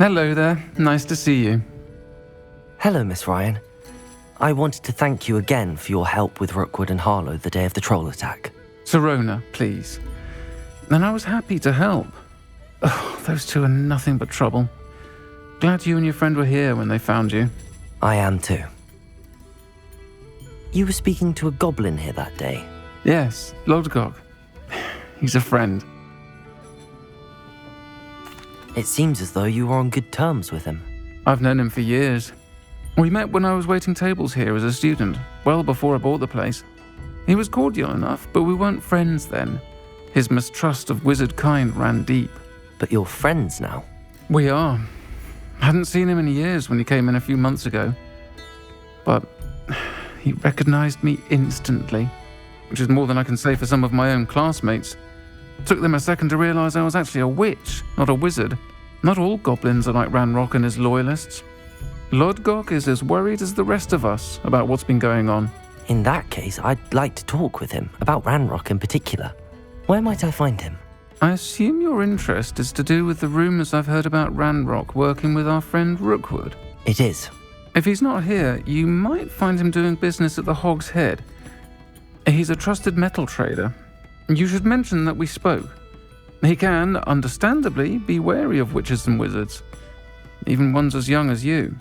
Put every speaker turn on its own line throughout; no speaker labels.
Hello there. Nice to see you.
Hello, Miss Ryan. I wanted to thank you again for your help with Urtkot and Harlow the day of the troll attack.
Sirona, please. And I was happy to help. Oh, those two are nothing but trouble. Glad you and your friend were here when they found you.
I am too. You were speaking to a goblin here that day.
Yes, Urtkot. He's a friend.
It seems as though you were on good terms with him.
I've known him for years. We met when I was waiting tables here as a student, well before I bought the place. He was cordial enough, but we weren't friends then. His mistrust of wizard kind ran deep.
But you're friends now?
We are. Hadn't seen him in years when he came in a few months ago. But he recognized me instantly, which is more than I can say for some of my own classmates. Took them a second to realize I was actually a witch, not a wizard. Not all goblins are like Ranrock and his loyalists. Urtkot is as worried as the rest of us about what's been going on.
In that case, I'd like to talk with him, about Ranrock in particular. Where might I find him?
I assume your interest is to do with the rumors I've heard about Ranrock working with our friend Rookwood.
It is.
If he's not here, you might find him doing business at the Hog's Head. He's a trusted metal trader. You should mention that we spoke. He can, understandably, be wary of witches and wizards, even ones as young as you.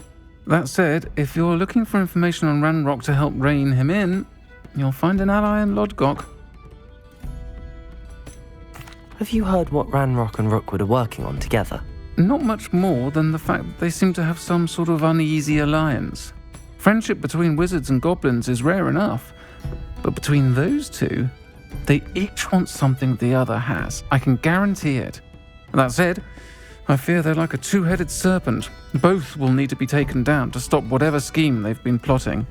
That said, if you're looking for information on Ranrock to help rein him in, you'll find an ally in Urtkot.
Have you heard what Ranrock and Rookwood are working on together?
Not much more than the fact that they seem to have some sort of uneasy alliance. Friendship between wizards and goblins is rare enough, but between those two, they each want something the other has. I can guarantee it. That said, I fear they're like a two-headed serpent. Both will need to be taken down to stop whatever scheme they've been plotting.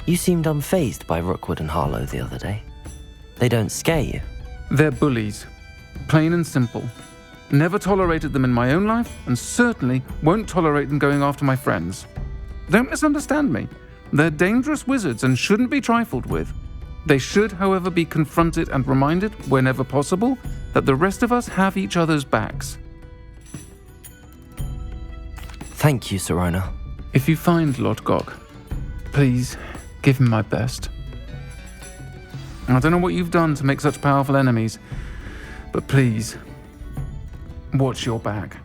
You seemed unfazed by Rookwood and Harlow the other day. They don't scare you.
They're bullies. Plain and simple. Never tolerated them in my own life, and certainly won't tolerate them going after my friends. Don't misunderstand me. They're dangerous wizards and shouldn't be trifled with. They should, however, be confronted and reminded, whenever possible, that the rest of us have each other's backs.
Thank you, Sirona.
If you find Urtkot, please give him my best. I don't know what you've done to make such powerful enemies, but please, watch your back.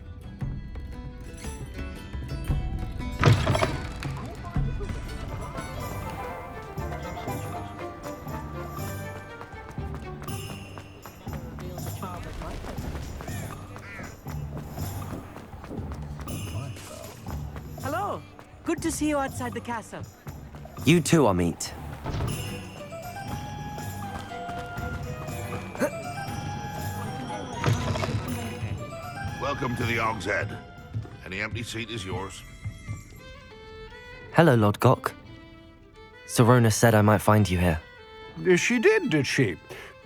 Hello. Good to see you outside the castle.
You too, Amit.
Welcome to the Hog's Head. Any empty seat is yours.
Hello, Urtkot. Sirona said I might find you here.
She did she?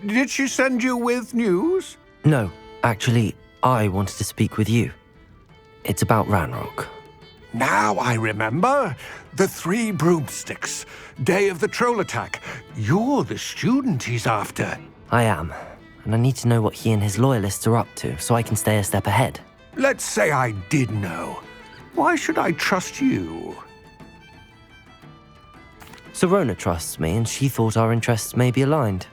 Did she send you with news?
No, actually, I wanted to speak with you. It's about Ranrock.
Now I remember. The 3 broomsticks. Day of the troll attack. You're the student he's after.
I am, and I need to know what he and his loyalists are up to so I can stay a step ahead.
Let's say I did know. Why should I trust you?
Sirona trusts me, and she thought our interests may be aligned.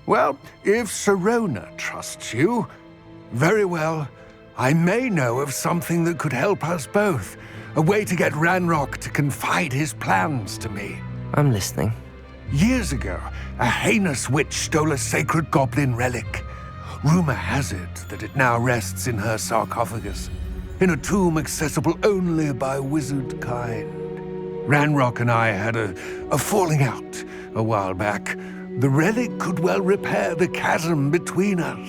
Well, if Sirona trusts you, very well. I may know of something that could help us both. A way to get Ranrock to confide his plans to me.
I'm listening.
Years ago, a heinous witch stole a sacred goblin relic. Rumor has it that it now rests in her sarcophagus, in a tomb accessible only by wizard kind. Ranrock and I had a falling out a while back. The relic could well repair the chasm between us.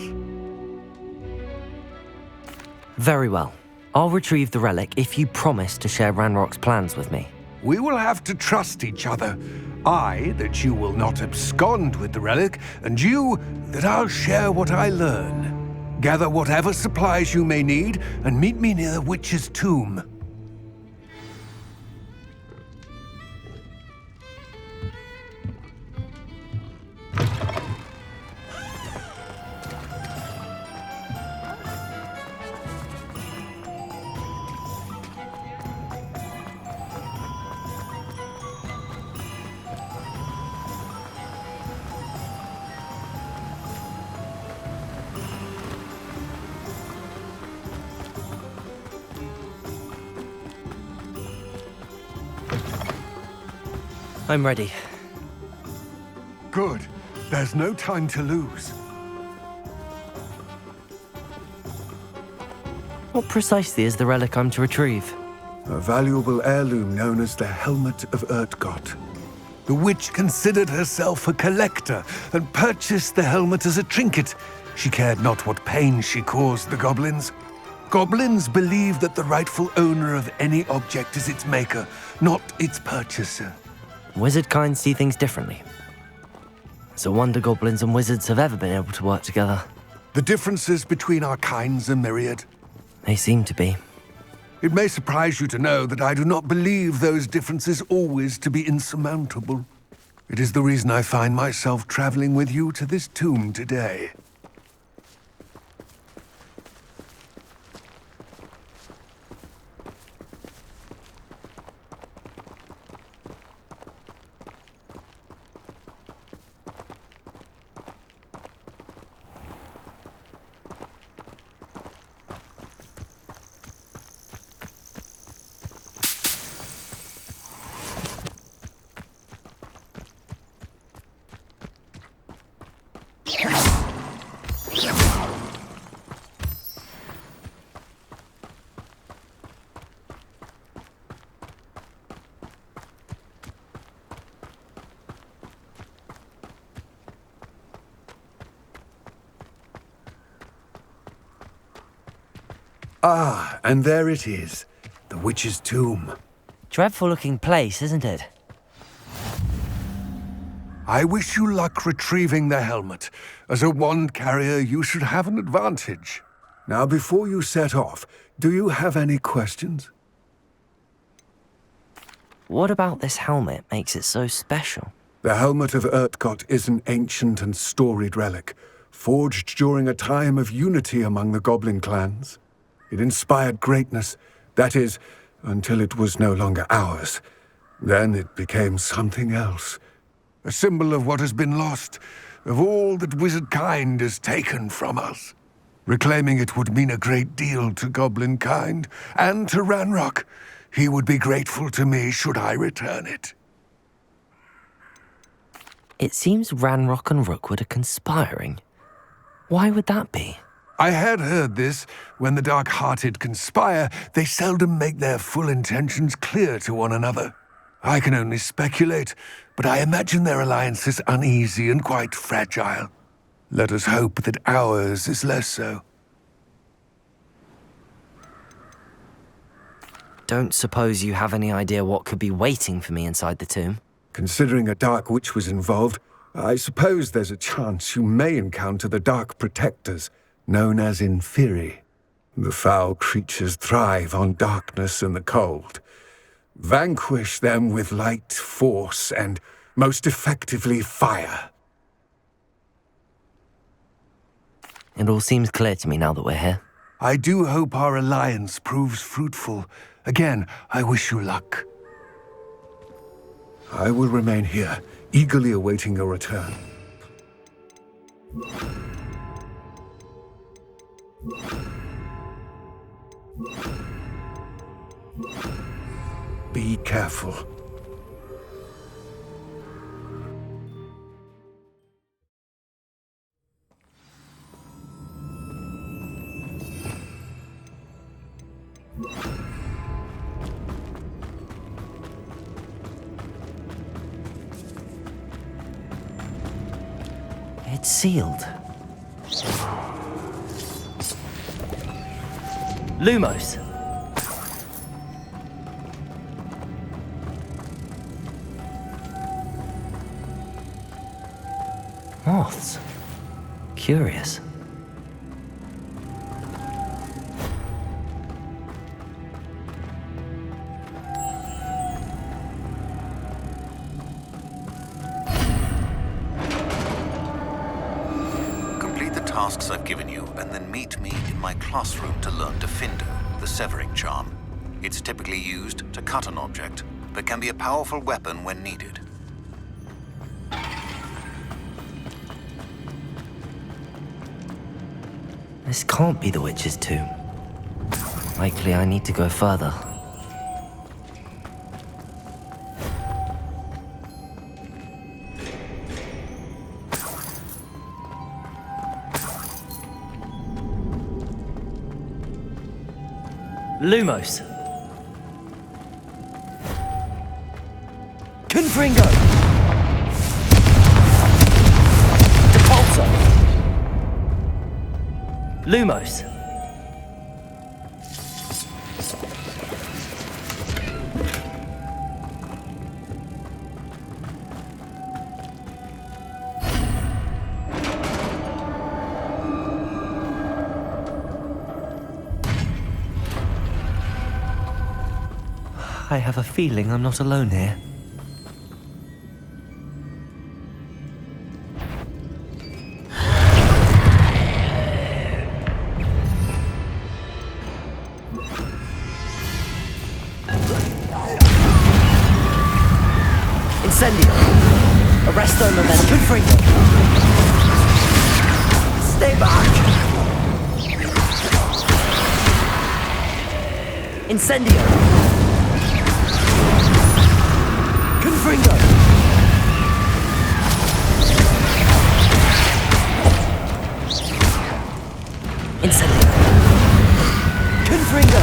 Very well. I'll retrieve the relic if you promise to share Ranrock's plans with me.
We will have to trust each other. I, that you will not abscond with the relic, and you, that I'll share what I learn. Gather whatever supplies you may need, and meet me near the witch's tomb.
I'm ready.
Good. There's no time to lose.
What precisely is the relic I'm to retrieve?
A valuable heirloom known as the Helmet of Urtkot. The witch considered herself a collector and purchased the helmet as a trinket. She cared not what pain she caused the goblins. Goblins believe that the rightful owner of any object is its maker, not its purchaser.
Wizard kind see things differently. It's a wonder goblins and wizards have ever been able to work together.
The differences between our kinds are myriad.
They seem to be.
It may surprise you to know that I do not believe those differences always to be insurmountable. It is the reason I find myself traveling with you to this tomb today. Ah, and there it is, the witch's tomb.
Dreadful looking place, isn't it?
I wish you luck retrieving the helmet. As a wand carrier, you should have an advantage. Now, before you set off, do you have any questions?
What about this helmet makes it so special?
The Helmet of Urtkot is an ancient and storied relic, forged during a time of unity among the goblin clans. It inspired greatness, that is, until it was no longer ours. Then it became something else. A symbol of what has been lost, of all that wizard kind has taken from us. Reclaiming it would mean a great deal to goblin kind, and to Ranrock. He would be grateful to me should I return it.
It seems Ranrock and Rookwood are conspiring. Why would that be?
I had heard this. When the dark-hearted conspire, they seldom make their full intentions clear to one another. I can only speculate, but I imagine their alliance is uneasy and quite fragile. Let us hope that ours is less so.
Don't suppose you have any idea what could be waiting for me inside the tomb?
Considering a dark witch was involved, I suppose there's a chance you may encounter the Dark Protectors, known as Inferi. The foul creatures thrive on darkness and the cold. Vanquish them with light, force, and, most effectively, fire.
It all seems clear to me now that we're here.
I do hope our alliance proves fruitful. Again, I wish you luck. I will remain here, eagerly awaiting your return. Be careful.
It's sealed. Lumos! Moths. Curious.
Complete the tasks I've given you, and then meet me in my classroom to learn Defindo, the severing charm. It's typically used to cut an object, but can be a powerful weapon when needed.
This can't be the witch's tomb. Likely I need to go further. Lumos. Confringo. Depulso. Lumos. I have a feeling I'm not alone here. Incendio! Arresto momentum! Confringo! Stay back! Incendio! Confringo! Incendio! Confringo!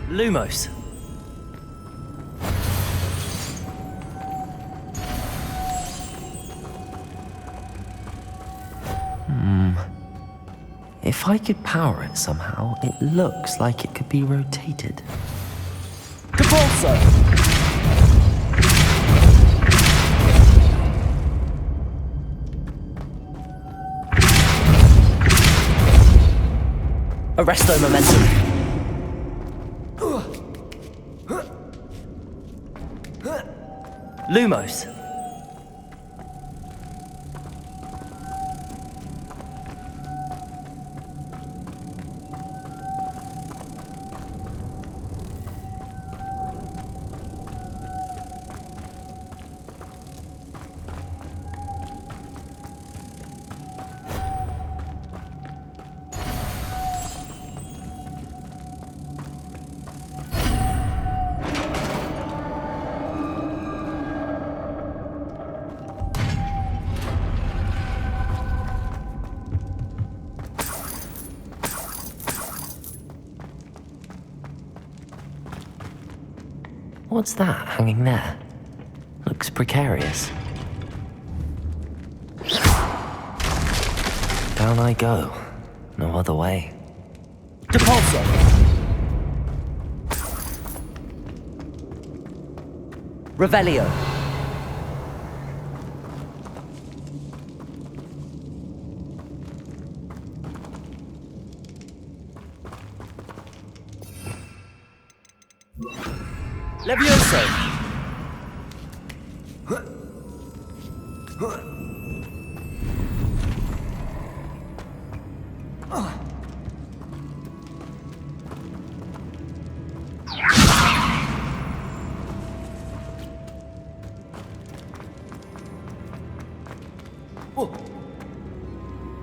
Lumos. If I could power it somehow, it looks like it could be rotated. Depulso! Arresto momentum. Lumos. What's that hanging there? Looks precarious. Down I go. No other way. Depulso! Revelio! Levioso!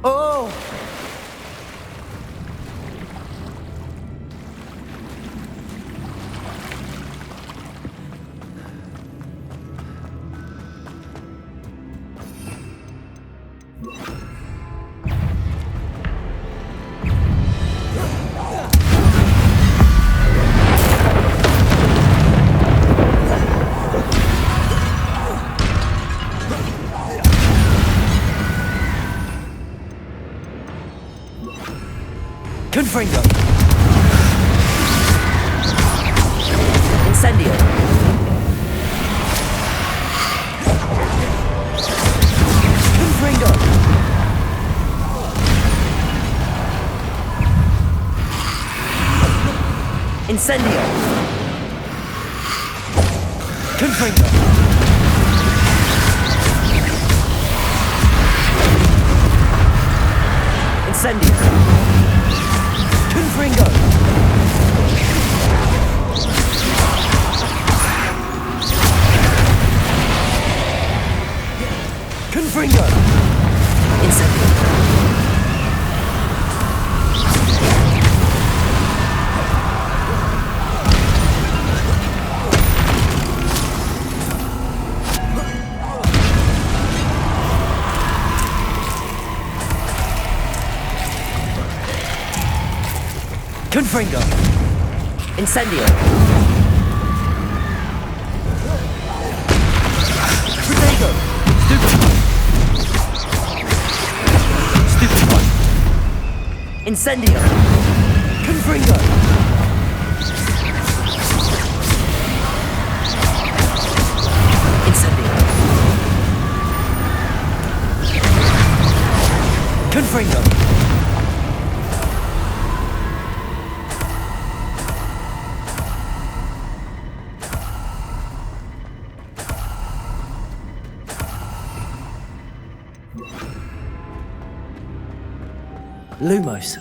Oh! Confringo! Incendio! Confringo! Incendio! Confringo! Incendio! Confringo! Confringo! Incendio! Confringo! Incendio! Protego! Stupefy! Incendio! Confringo! Incendio! Confringo! Lumos.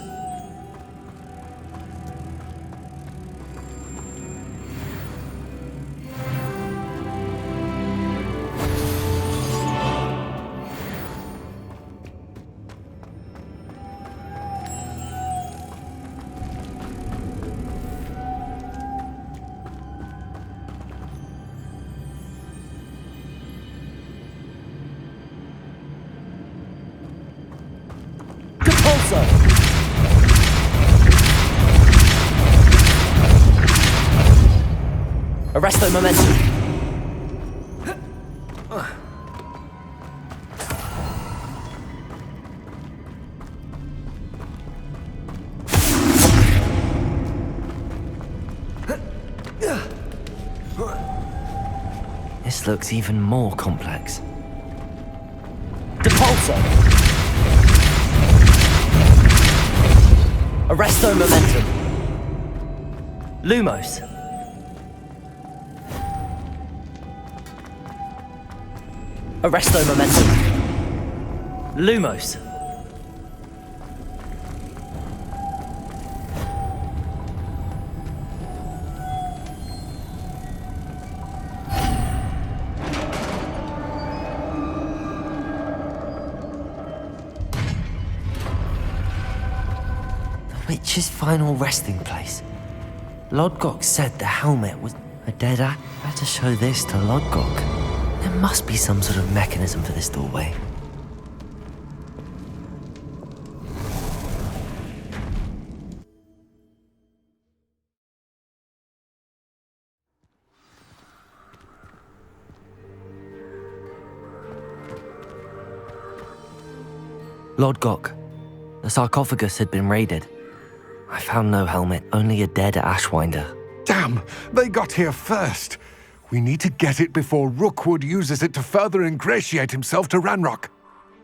Capulso. Arresto momentum. This looks even more complex. Depulso. Arresto momentum. Lumos. Arresto momentum. Lumos. The witch's final resting place. Lodgok said the helmet was a dead act. Better show this to Lodgok. There must be some sort of mechanism for this doorway. Lodgok, the sarcophagus had been raided. I found no helmet, only a dead Ashwinder.
Damn, they got here first. We need to get it before Rookwood uses it to further ingratiate himself to Ranrock.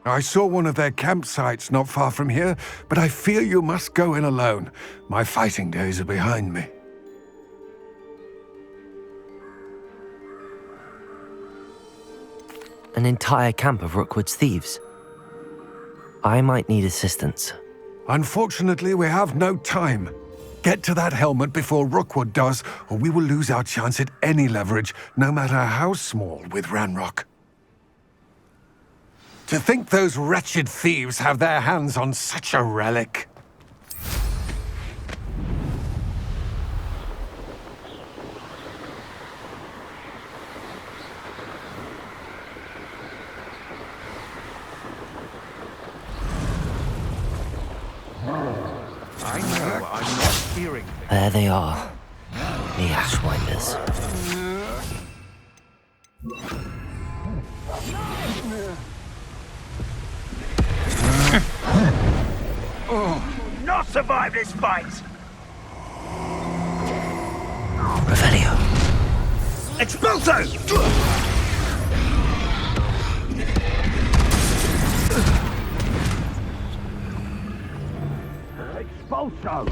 I saw one of their campsites not far from here, but I fear you must go in alone. My fighting days are behind me.
An entire camp of Rookwood's thieves. I might need assistance.
Unfortunately, we have no time. Get to that helmet before Rookwood does, or we will lose our chance at any leverage, no matter how small, with Ranrock. To think those wretched thieves have their hands on such a relic.
I know I'm not hearing things.
There they are, the Ashwinders.
Not survive this fight!
Revelio.
Expulso! Expulso!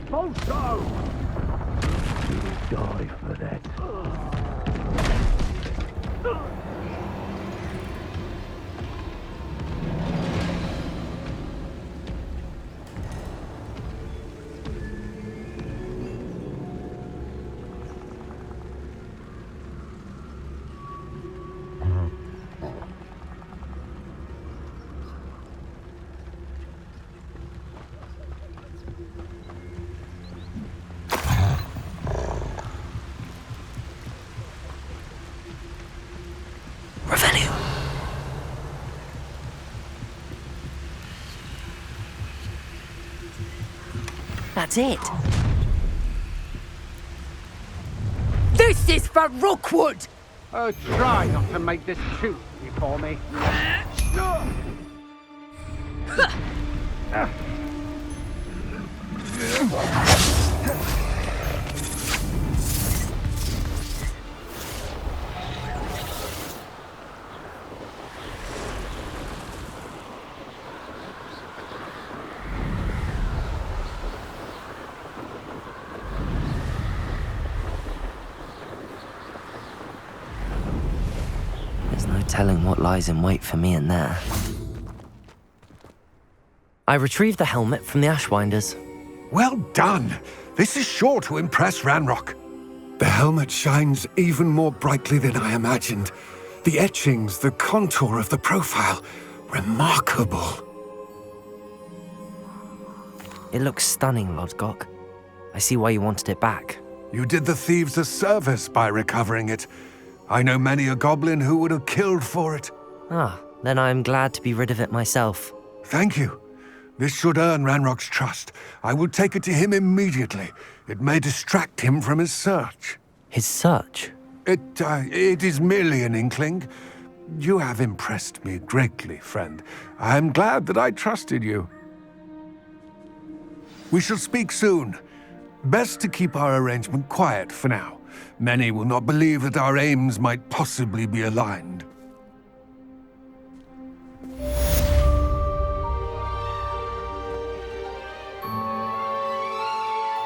Expulso! You die for that.
That's it.
This is for Rookwood!
Oh, try not to make this too easy for me.
There's no telling what lies in wait for me in there. I retrieved the helmet from the Ashwinders.
Well done! This is sure to impress Ranrock. The helmet shines even more brightly than I imagined. The etchings, the contour of the profile, remarkable.
It looks stunning, Lodgok. I see why you wanted it back.
You did the thieves a service by recovering it. I know many a goblin who would have killed for it.
Ah, then I'm glad to be rid of it myself.
Thank you. This should earn Ranrock's trust. I will take it to him immediately. It may distract him from his search.
His search?
It is merely an inkling. You have impressed me greatly, friend. I am glad that I trusted you. We shall speak soon. Best to keep our arrangement quiet for now. Many will not believe that our aims might possibly be aligned.